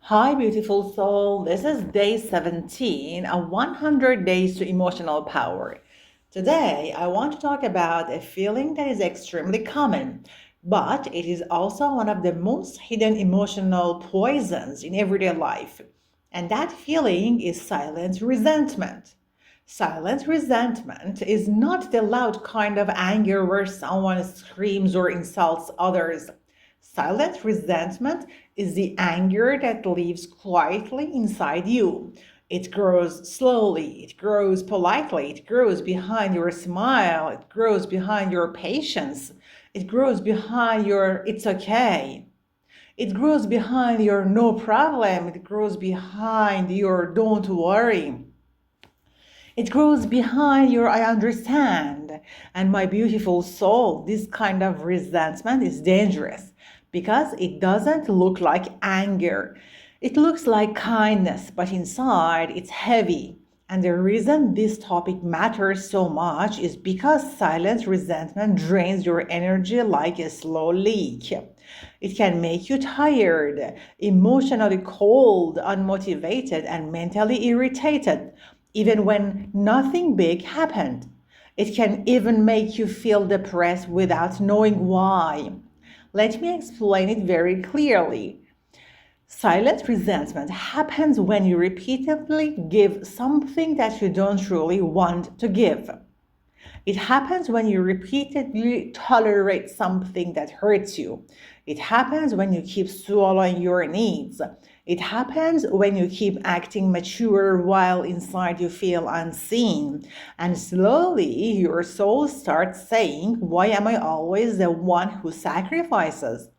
Hi, beautiful soul. This is day 17, a 100 days to emotional power. Today, I want to talk about a feeling that is extremely common, but it is also one of the most hidden emotional poisons in everyday life. And that feeling is silent resentment. Silent resentment is not the loud kind of anger where someone screams or insults others. Silent resentment is the anger that lives quietly inside you. It grows slowly, it grows politely, it grows behind your smile, it grows behind your patience, it grows behind your it's okay. It grows behind your no problem, it grows behind your don't worry. It grows behind your I understand. And my beautiful soul, this kind of resentment is dangerous because it doesn't look like anger. It looks like kindness, but inside it's heavy. And the reason this topic matters so much is because silent resentment drains your energy like a slow leak. It can make you tired, emotionally cold, unmotivated, and mentally irritated, even when nothing big happened. It can even make you feel depressed without knowing why. Let me explain it very clearly. Silent resentment happens when you repeatedly give something that you don't truly want to give. It happens when you repeatedly tolerate something that hurts you. It happens when you keep swallowing your needs. It happens when you keep acting mature while inside you feel unseen. And slowly your soul starts saying, why am I always the one who sacrifices?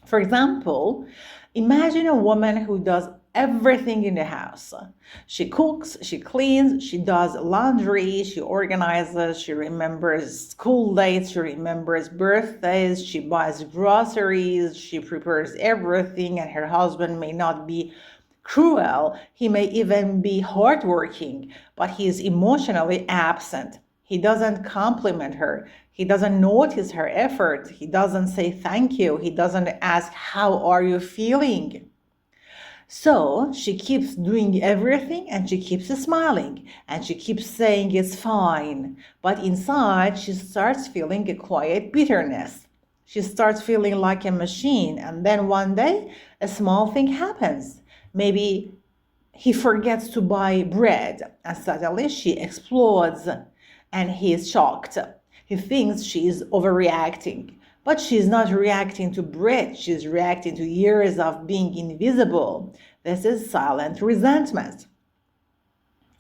For example, imagine a woman who does everything in the house. She cooks, she cleans, she does laundry, she organizes, she remembers school dates, she remembers birthdays, she buys groceries, she prepares everything, and her husband may not be cruel. He may even be hardworking, but he is emotionally absent. He doesn't compliment her. He doesn't notice her effort. He doesn't say thank you. He doesn't ask, how are you feeling? So she keeps doing everything and she keeps smiling and she keeps saying it's fine. But inside, she starts feeling a quiet bitterness. She starts feeling like a machine. And then one day, a small thing happens. Maybe he forgets to buy bread and suddenly she explodes and he is shocked. He thinks she is overreacting, but she's not reacting to bread, she's reacting to years of being invisible. This is silent resentment.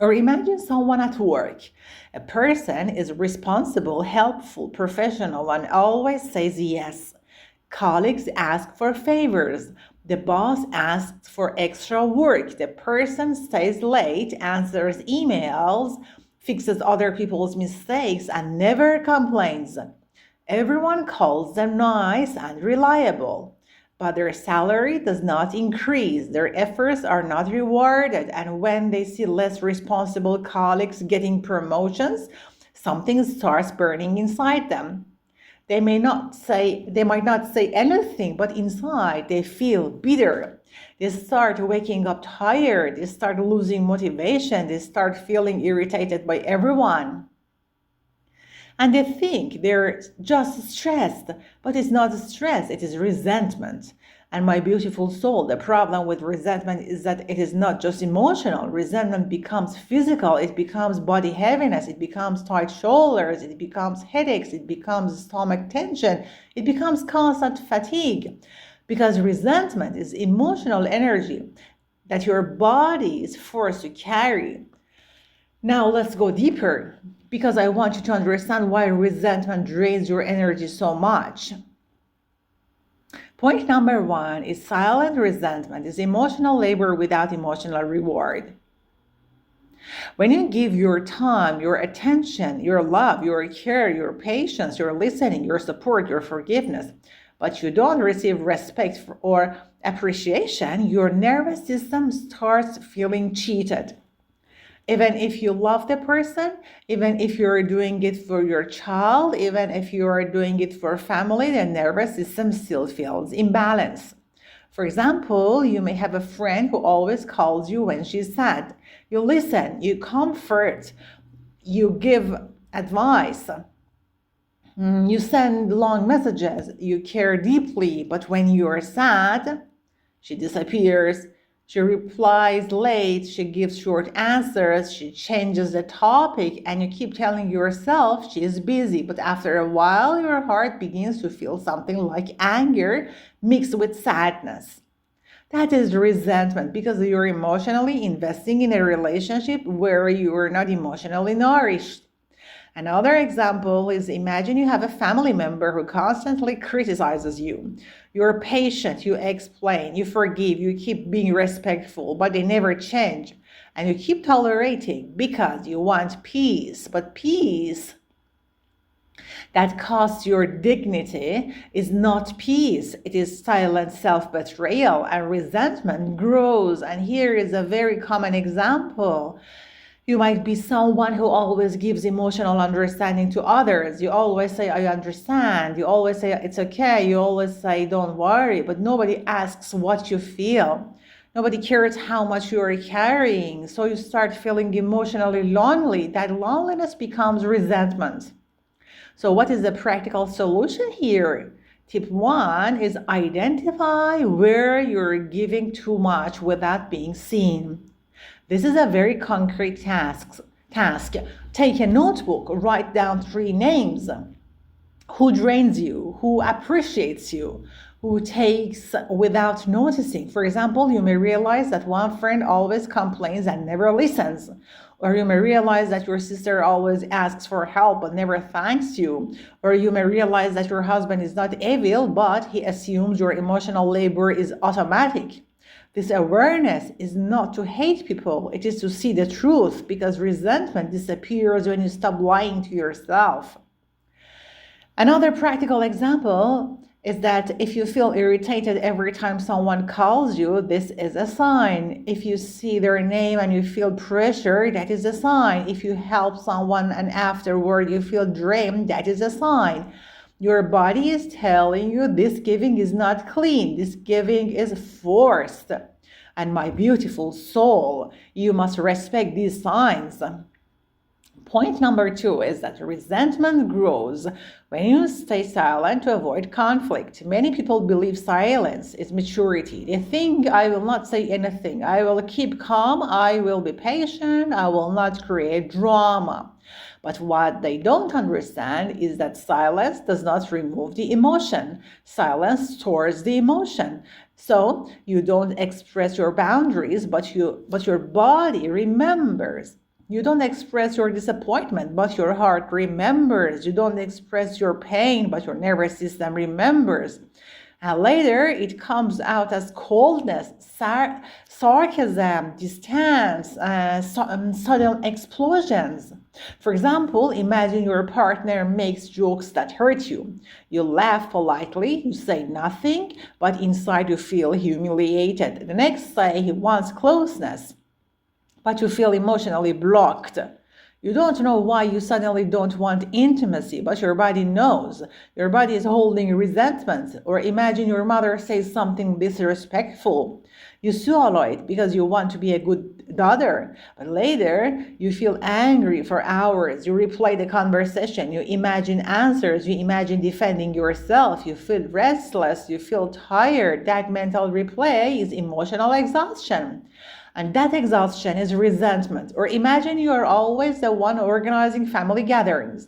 Or imagine someone at work. A person is responsible, helpful, professional, and always says yes. Colleagues ask for favors. The boss asks for extra work. The person stays late, answers emails, fixes other people's mistakes, and never complains. Everyone calls them nice and reliable, but their salary does not increase. Their efforts are not rewarded, and when they see less responsible colleagues getting promotions, something starts burning inside them. They might not say anything, but inside they feel bitter. They start waking up tired, they start losing motivation, they start feeling irritated by everyone. And they think they're just stressed, but it's not stress, it is resentment. And my beautiful soul, the problem with resentment is that it is not just emotional. Resentment becomes physical, it becomes body heaviness, it becomes tight shoulders, it becomes headaches, it becomes stomach tension, it becomes constant fatigue. Because resentment is emotional energy that your body is forced to carry. Now let's go deeper because I want you to understand why resentment drains your energy so much. Point number one is silent resentment is emotional labor without emotional reward. When you give your time, your attention, your love, your care, your patience, your listening, your support, your forgiveness, but you don't receive respect or appreciation, your nervous system starts feeling cheated. Even if you love the person, even if you're doing it for your child, even if you are doing it for family, the nervous system still feels imbalance. For example, you may have a friend who always calls you when she's sad. You listen, you comfort, you give advice, you send long messages, you care deeply, but when you're sad, she disappears. She replies late, she gives short answers, she changes the topic, and you keep telling yourself she is busy. But after a while, your heart begins to feel something like anger mixed with sadness. That is resentment because you're emotionally investing in a relationship where you are not emotionally nourished. Another example is imagine you have a family member who constantly criticizes you. You're patient, you explain, you forgive, you keep being respectful, but they never change. And you keep tolerating because you want peace. But peace that costs your dignity is not peace. It is silent self-betrayal, and resentment grows. And here is a very common example. You might be someone who always gives emotional understanding to others. You always say, I understand. You always say, it's okay. You always say, don't worry. But nobody asks what you feel. Nobody cares how much you are carrying. So you start feeling emotionally lonely. That loneliness becomes resentment. So what is the practical solution here? Tip 1 is identify where you're giving too much without being seen. This is a very concrete task. Take a notebook, write down 3 names. Who drains you? Who appreciates you? Who takes without noticing? For example, you may realize that one friend always complains and never listens. Or you may realize that your sister always asks for help but never thanks you. Or you may realize that your husband is not evil, but he assumes your emotional labor is automatic. This awareness is not to hate people, it is to see the truth, because resentment disappears when you stop lying to yourself. Another practical example is that if you feel irritated every time someone calls you, this is a sign. If you see their name and you feel pressure, that is a sign. If you help someone and afterward you feel drained, that is a sign. Your body is telling you this giving is not clean. This giving is forced. And my beautiful soul, you must respect these signs. Point number 2 is that resentment grows when you stay silent to avoid conflict. Many people believe silence is maturity. They think, I will not say anything. I will keep calm. I will be patient. I will not create drama. But what they don't understand is that silence does not remove the emotion. Silence stores the emotion. So you don't express your boundaries, but your body remembers. You don't express your disappointment, but your heart remembers. You don't express your pain, but your nervous system remembers. And later, it comes out as coldness, sarcasm, distance, sudden explosions. For example, imagine your partner makes jokes that hurt you. You laugh politely, you say nothing, but inside you feel humiliated. The next day, he wants closeness, but you feel emotionally blocked. You don't know why you suddenly don't want intimacy, but your body knows. Your body is holding resentment. Or imagine your mother says something disrespectful. You swallow it because you want to be a good daughter. But later, you feel angry for hours. You replay the conversation. You imagine answers. You imagine defending yourself. You feel restless. You feel tired. That mental replay is emotional exhaustion. And that exhaustion is resentment. Or imagine you are always the one organizing family gatherings.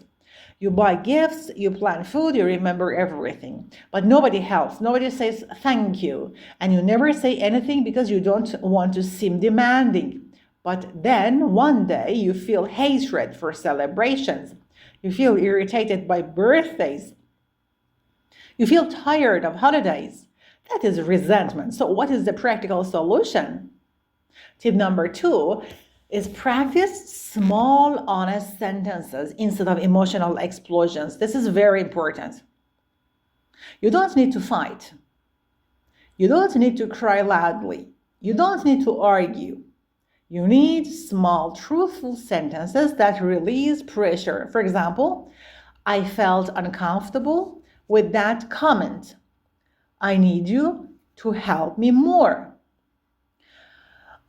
You buy gifts, you plan food, you remember everything. But nobody helps. Nobody says thank you. And you never say anything because you don't want to seem demanding. But then one day you feel hatred for celebrations. You feel irritated by birthdays. You feel tired of holidays. That is resentment. So what is the practical solution? Tip number 2 is practice small, honest sentences instead of emotional explosions. This is very important. You don't need to fight. You don't need to cry loudly. You don't need to argue. You need small, truthful sentences that release pressure. For example, I felt uncomfortable with that comment. I need you to help me more.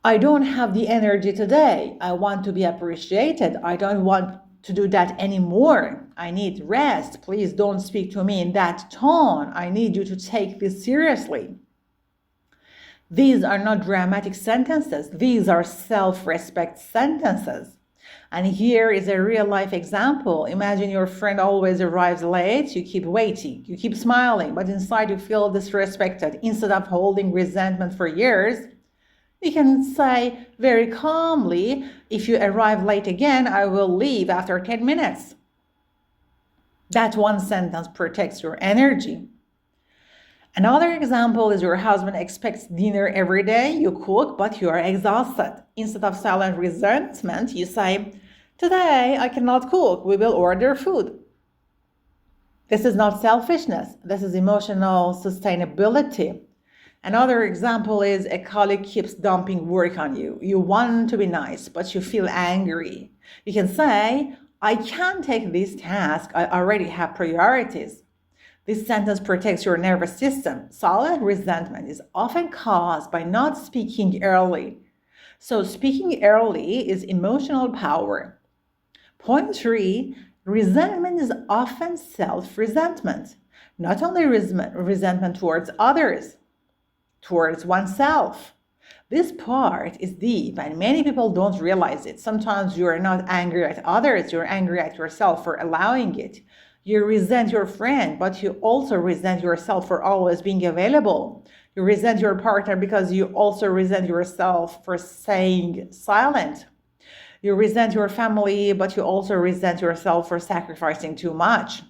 I don't have the energy today. I want to be appreciated. I don't want to do that anymore. I need rest. Please don't speak to me in that tone. I need you to take this seriously. These are not dramatic sentences. These are self-respect sentences. And here is a real life example. Imagine your friend always arrives late. You keep waiting. You keep smiling, but inside you feel disrespected. Instead of holding resentment for years, you can say very calmly, if you arrive late again, I will leave after 10 minutes. That one sentence protects your energy. Another example is your husband expects dinner every day. You cook, but you are exhausted. Instead of silent resentment, you say, today I cannot cook. We will order food. This is not selfishness. This is emotional sustainability. Another example is a colleague keeps dumping work on you. You want to be nice, but you feel angry. You can say, I can't take this task. I already have priorities. This sentence protects your nervous system. Silent resentment is often caused by not speaking early. So speaking early is emotional power. Point 3, resentment is often self-resentment. Not only resentment towards others, towards oneself. This part is deep and many people don't realize it. Sometimes you are not angry at others, you're angry at yourself for allowing it. You resent your friend, but you also resent yourself for always being available. You resent your partner because you also resent yourself for staying silent. You resent your family, but you also resent yourself for sacrificing too much.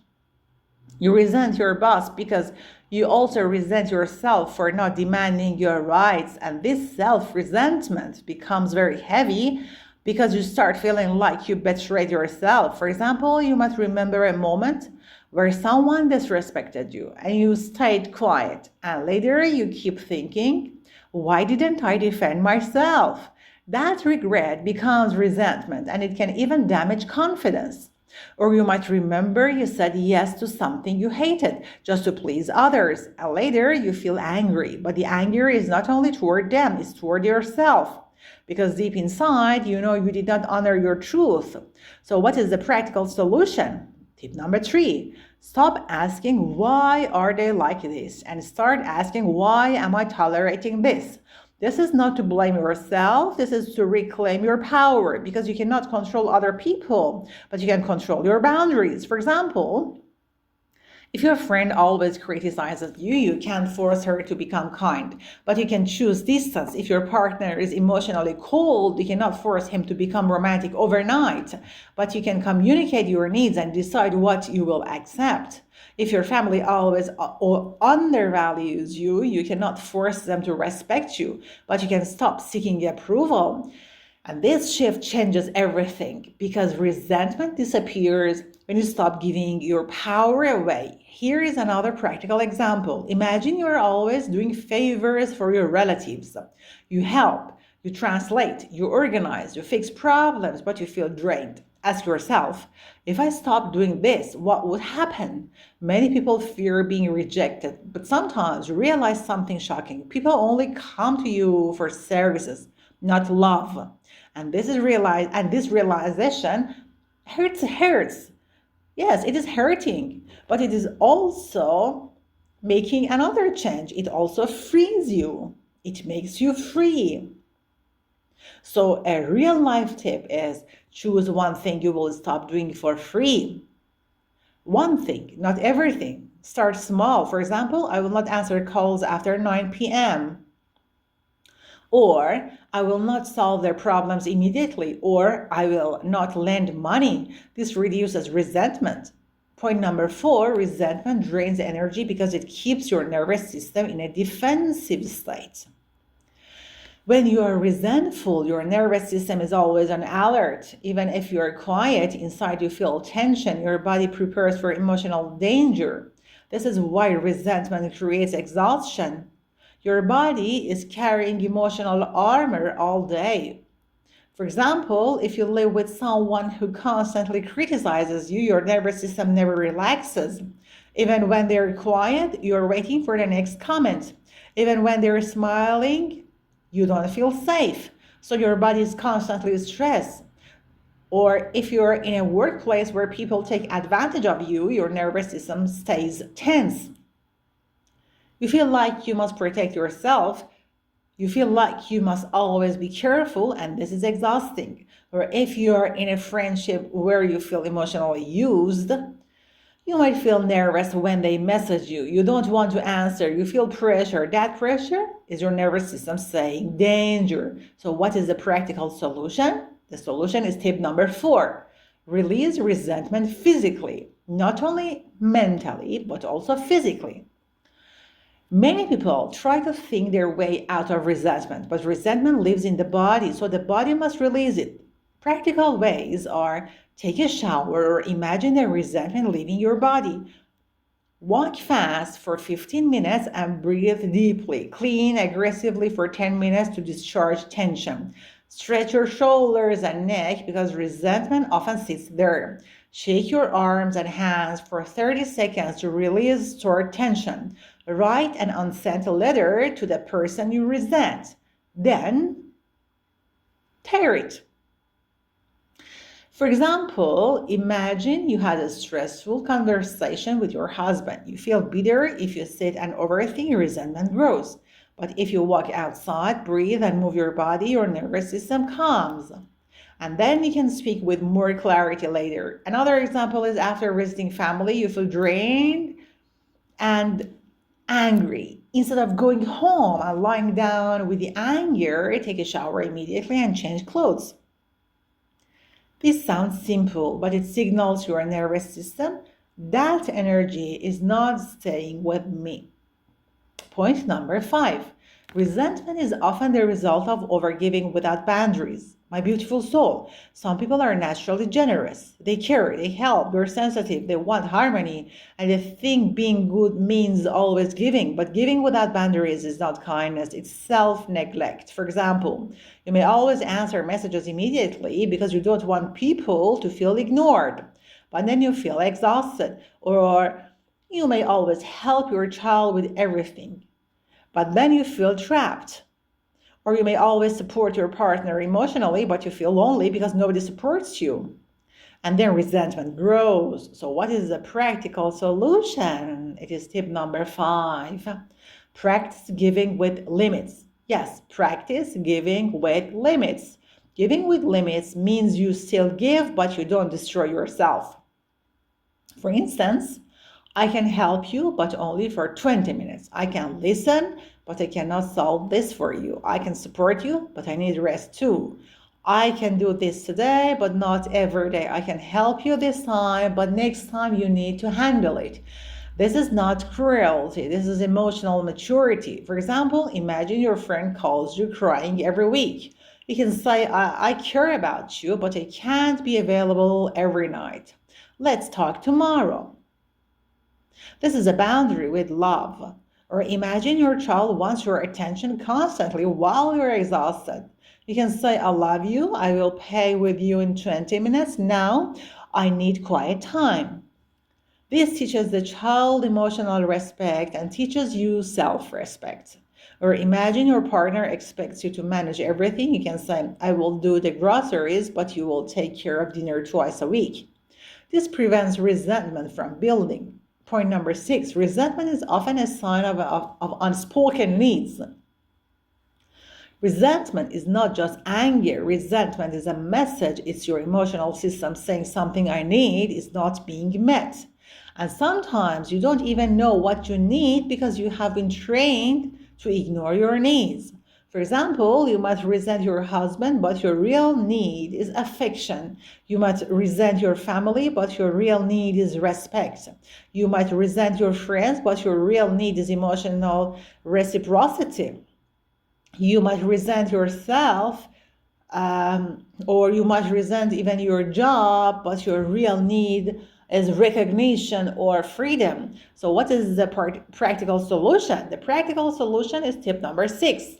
You resent your boss because you also resent yourself for not demanding your rights. And this self-resentment becomes very heavy because you start feeling like you betrayed yourself. For example, you might remember a moment where someone disrespected you and you stayed quiet. And later you keep thinking, why didn't I defend myself? That regret becomes resentment and it can even damage confidence. Or you might remember you said yes to something you hated just to please others. And later you feel angry, but the anger is not only toward them, it's toward yourself. Because deep inside, you know you did not honor your truth. So what is the practical solution? Tip number 3, stop asking why are they like this and start asking why am I tolerating this? This is not to blame yourself. This is to reclaim your power because you cannot control other people, but you can control your boundaries. For example, if your friend always criticizes you, you can't force her to become kind, but you can choose distance. If your partner is emotionally cold, you cannot force him to become romantic overnight, but you can communicate your needs and decide what you will accept. If your family always undervalues you, you cannot force them to respect you, but you can stop seeking approval. And this shift changes everything because resentment disappears when you stop giving your power away. Here is another practical example. Imagine you're always doing favors for your relatives. You help, you translate, you organize, you fix problems, but you feel drained. Ask yourself, if I stop doing this, what would happen? Many people fear being rejected, but sometimes you realize something shocking. People only come to you for services, not love. And this realization hurts. Yes, it is hurting, but it is also making another change. It also frees you. It makes you free. So a real life tip is choose one thing you will stop doing for free. One thing, not everything. Start small. For example, I will not answer calls after 9 p.m. Or I will not solve their problems immediately, or I will not lend money. This reduces resentment. Point number 4, resentment drains energy because it keeps your nervous system in a defensive state. When you are resentful, your nervous system is always on alert. Even if you are quiet, inside you feel tension. Your body prepares for emotional danger. This is why resentment creates exhaustion. Your body is carrying emotional armor all day. For example, if you live with someone who constantly criticizes you, your nervous system never relaxes. Even when they're quiet, you're waiting for the next comment. Even when they're smiling, you don't feel safe. So your body is constantly stressed. Or if you're in a workplace where people take advantage of you, your nervous system stays tense. You feel like you must protect yourself. You feel like you must always be careful, and this is exhausting. Or if you're in a friendship where you feel emotionally used, you might feel nervous when they message you. You don't want to answer. You feel pressure. That pressure is your nervous system saying danger. So, what is the practical solution? The solution is tip number 4. Release resentment physically, not only mentally, but also physically. Many people try to think their way out of resentment, but resentment lives in the body, so the body must release it. Practical ways are take a shower or imagine the resentment leaving your body. Walk fast for 15 minutes and breathe deeply. Clean aggressively for 10 minutes to discharge tension. Stretch your shoulders and neck because resentment often sits there. Shake your arms and hands for 30 seconds to release stored tension. Write an unsent letter to the person you resent. Then tear it. For example, imagine you had a stressful conversation with your husband. You feel bitter if you sit and overthink, resentment grows. But if you walk outside, breathe, and move your body, your nervous system calms. And then you can speak with more clarity later. Another example is after visiting family, you feel drained and angry. Instead of going home and lying down with the anger, take a shower immediately and change clothes. This sounds simple, but it signals your nervous system that energy is not staying with me. Point number 5. Resentment is often the result of overgiving without boundaries. My beautiful soul, some people are naturally generous. They care, they help, they're sensitive, they want harmony, and they think being good means always giving. But giving without boundaries is not kindness, it's self-neglect. For example, you may always answer messages immediately because you don't want people to feel ignored, but then you feel exhausted. Or you may always help your child with everything, but then you feel trapped. Or you may always support your partner emotionally, but you feel lonely because nobody supports you. And then resentment grows. So what is the practical solution? It is tip number 5. Practice giving with limits. Yes, practice giving with limits. Giving with limits means you still give, but you don't destroy yourself. For instance, I can help you, but only for 20 minutes. I can listen, but I cannot solve this for you. I can support you, but I need rest too. I can do this today, but not every day. I can help you this time, but next time you need to handle it. This is not cruelty. This is emotional maturity. For example, imagine your friend calls you crying every week. You can say, I care about you, but I can't be available every night. Let's talk tomorrow. This is a boundary with love. Or imagine your child wants your attention constantly while you're exhausted. You can say, I love you. I will play with you in 20 minutes. Now, I need quiet time. This teaches the child emotional respect and teaches you self-respect. Or imagine your partner expects you to manage everything. You can say, I will do the groceries, but you will take care of dinner twice a week. This prevents resentment from building. Point number 6, resentment is often a sign of unspoken needs. Resentment is not just anger. Resentment is a message. It's your emotional system saying something I need is not being met. And sometimes you don't even know what you need because you have been trained to ignore your needs. For example, you might resent your husband, but your real need is affection. You might resent your family, but your real need is respect. You might resent your friends, but your real need is emotional reciprocity. You might resent yourself, or you might resent even your job, but your real need is recognition or freedom. So what is the practical solution? The practical solution is tip number 6.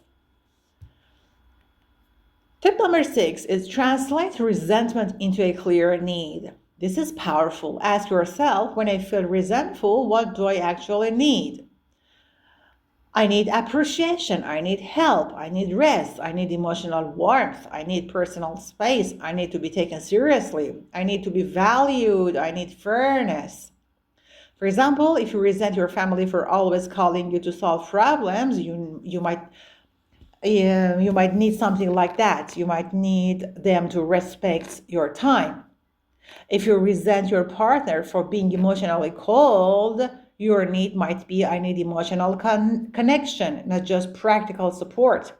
Tip number 6 is translate resentment into a clear need. This is powerful. Ask yourself, when I feel resentful, what do I actually need? I need appreciation. I need help. I need rest. I need emotional warmth. I need personal space. I need to be taken seriously. I need to be valued. I need fairness. For example, if you resent your family for always calling you to solve problems, you might need something like that. You might need them to respect your time. If you resent your partner for being emotionally cold, your need might be I need emotional connection, not just practical support.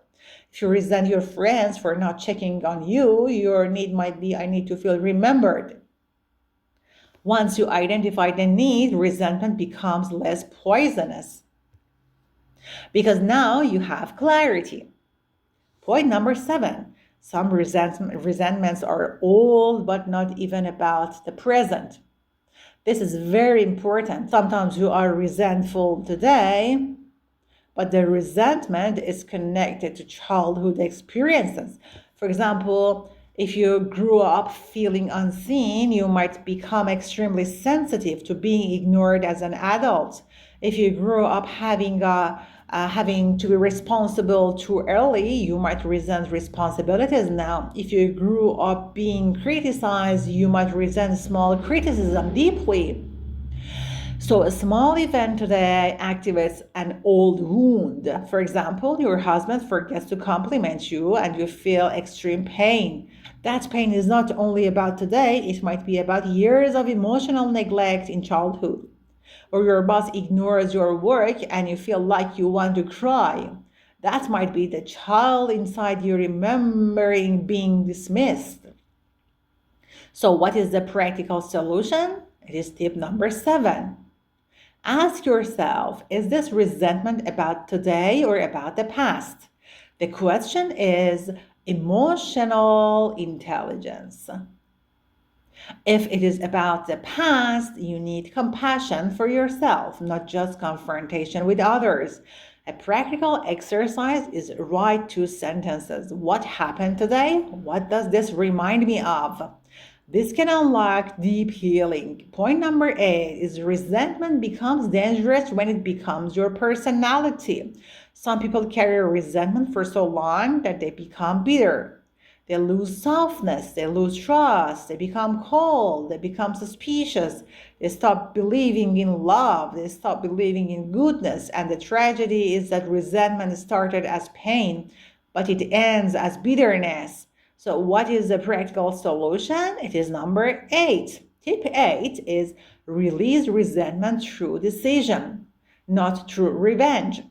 If you resent your friends for not checking on you, your need might be I need to feel remembered. Once you identify the need, resentment becomes less poisonous because now you have clarity. Point number 7. Some resentments are old but not even about the present. This is very important. Sometimes you are resentful today, but the resentment is connected to childhood experiences. For example, if you grew up feeling unseen, you might become extremely sensitive to being ignored as an adult. If you grew up having to be responsible too early, you might resent responsibilities now. If you grew up being criticized, you might resent small criticism deeply. So a small event today activates an old wound. For example, your husband forgets to compliment you and you feel extreme pain. That pain is not only about today, it might be about years of emotional neglect in childhood. Or your boss ignores your work and you feel like you want to cry. That might be the child inside you remembering being dismissed. So, what is the practical solution? It is tip number 7. Ask yourself, is this resentment about today or about the past? The question is emotional intelligence. If it is about the past, you need compassion for yourself, not just confrontation with others. A practical exercise is write 2 sentences. What happened today? What does this remind me of? This can unlock deep healing. Point number 8 is resentment becomes dangerous when it becomes your personality. Some people carry resentment for so long that they become bitter. They lose softness, they lose trust, they become cold, they become suspicious, they stop believing in love, they stop believing in goodness. And the tragedy is that resentment started as pain, but it ends as bitterness. So, what is the practical solution? It is number 8. Tip 8 is release resentment through decision, not through revenge.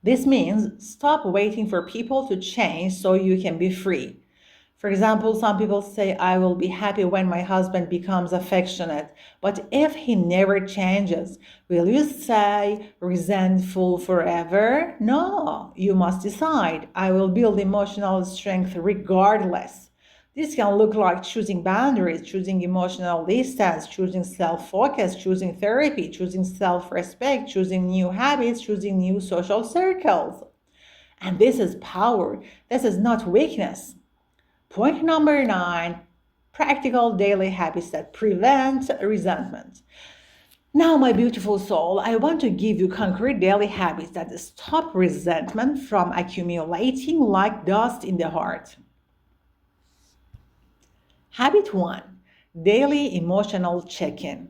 This means stop waiting for people to change so you can be free. For example, some people say, I will be happy when my husband becomes affectionate. But if he never changes, will you stay resentful forever? No, you must decide. I will build emotional strength regardless. This can look like choosing boundaries, choosing emotional distance, choosing self-focus, choosing therapy, choosing self-respect, choosing new habits, choosing new social circles. And this is power. This is not weakness. Point number 9, practical daily habits that prevent resentment. Now, my beautiful soul, I want to give you concrete daily habits that stop resentment from accumulating like dust in the heart. Habit 1, daily emotional check-in.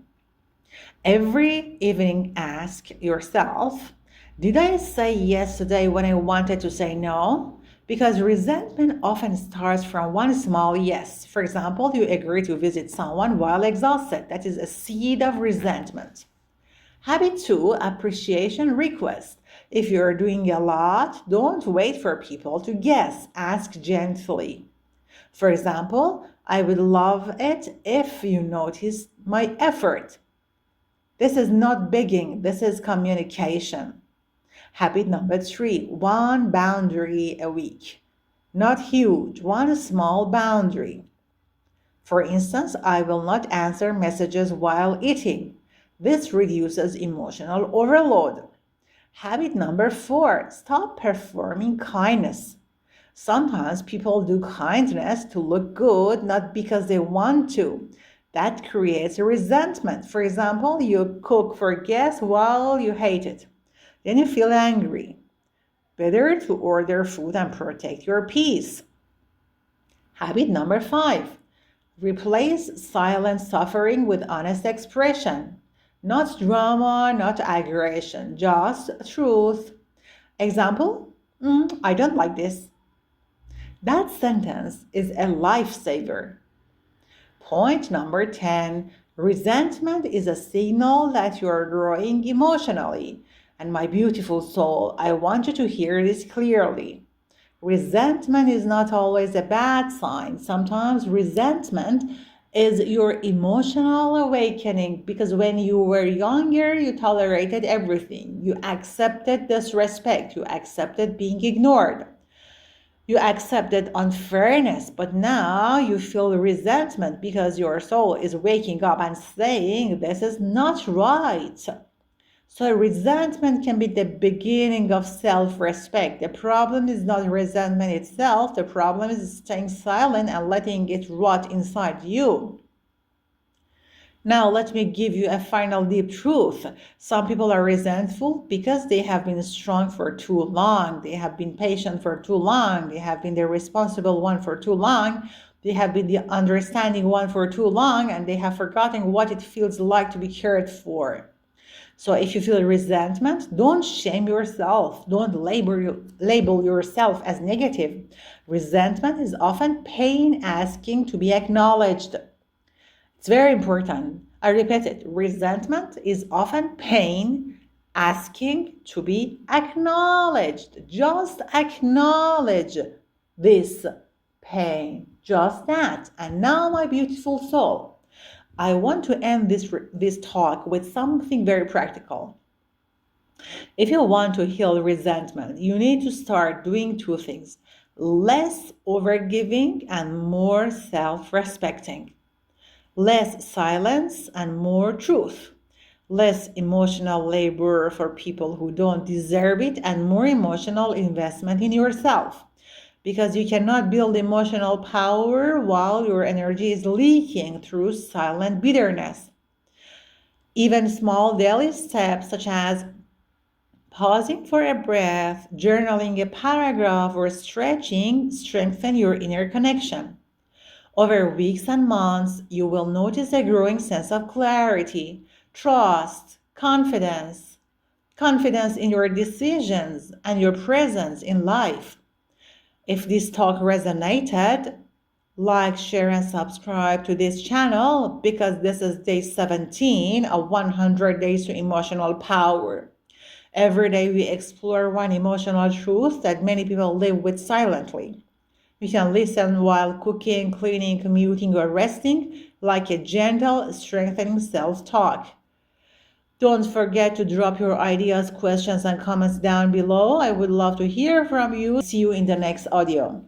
Every evening, ask yourself, did I say yes today when I wanted to say no? Because resentment often starts from one small yes. For example, you agree to visit someone while exhausted. That is a seed of resentment. Habit 2, appreciation request. If you're doing a lot, don't wait for people to guess. Ask gently. For example, I would love it if you noticed my effort. This is not begging, this is communication. Habit number 3, one boundary a week. Not huge, one small boundary. For instance, I will not answer messages while eating. This reduces emotional overload. Habit number 4, stop performing kindness. Sometimes people do kindness to look good, not because they want to. That creates a resentment. For example, you cook for guests while you hate it. Then you feel angry. Better to order food and protect your peace. Habit number 5. Replace silent suffering with honest expression. Not drama, not aggression, just truth. Example, I don't like this. That sentence is a lifesaver. Point number 10. Resentment is a signal that you are growing emotionally. And my beautiful soul, I want you to hear this clearly. Resentment is not always a bad sign. Sometimes resentment is your emotional awakening, because when you were younger, you tolerated everything. You accepted disrespect. You accepted being ignored. You accepted unfairness, but now you feel resentment because your soul is waking up and saying, this is not right. So resentment can be the beginning of self-respect. The problem is not resentment itself. The problem is staying silent and letting it rot inside you. Now, let me give you a final deep truth. Some people are resentful because they have been strong for too long. They have been patient for too long. They have been the responsible one for too long. They have been the understanding one for too long, and they have forgotten what it feels like to be cared for. So if you feel resentment, don't shame yourself. Don't label yourself as negative. Resentment is often pain asking to be acknowledged. It's very important. I repeat it. Resentment is often pain asking to be acknowledged. Just acknowledge this pain. Just that. And now, my beautiful soul, I want to end this talk with something very practical. If you want to heal resentment, you need to start doing 2 things: less overgiving and more self-respecting. Less silence and more truth. Less emotional labor for people who don't deserve it, and more emotional investment in yourself. Because you cannot build emotional power while your energy is leaking through silent bitterness. Even small daily steps such as pausing for a breath, journaling a paragraph, or stretching strengthen your inner connection. Over weeks and months, you will notice a growing sense of clarity, trust, confidence in your decisions and your presence in life. If this talk resonated, like, share, and subscribe to this channel, because this is day 17 of 100 days to emotional power. Every day we explore one emotional truth that many people live with silently. You can listen while cooking, cleaning, commuting, or resting, like a gentle, strengthening self-talk. Don't forget to drop your ideas, questions, and comments down below. I would love to hear from you. See you in the next audio.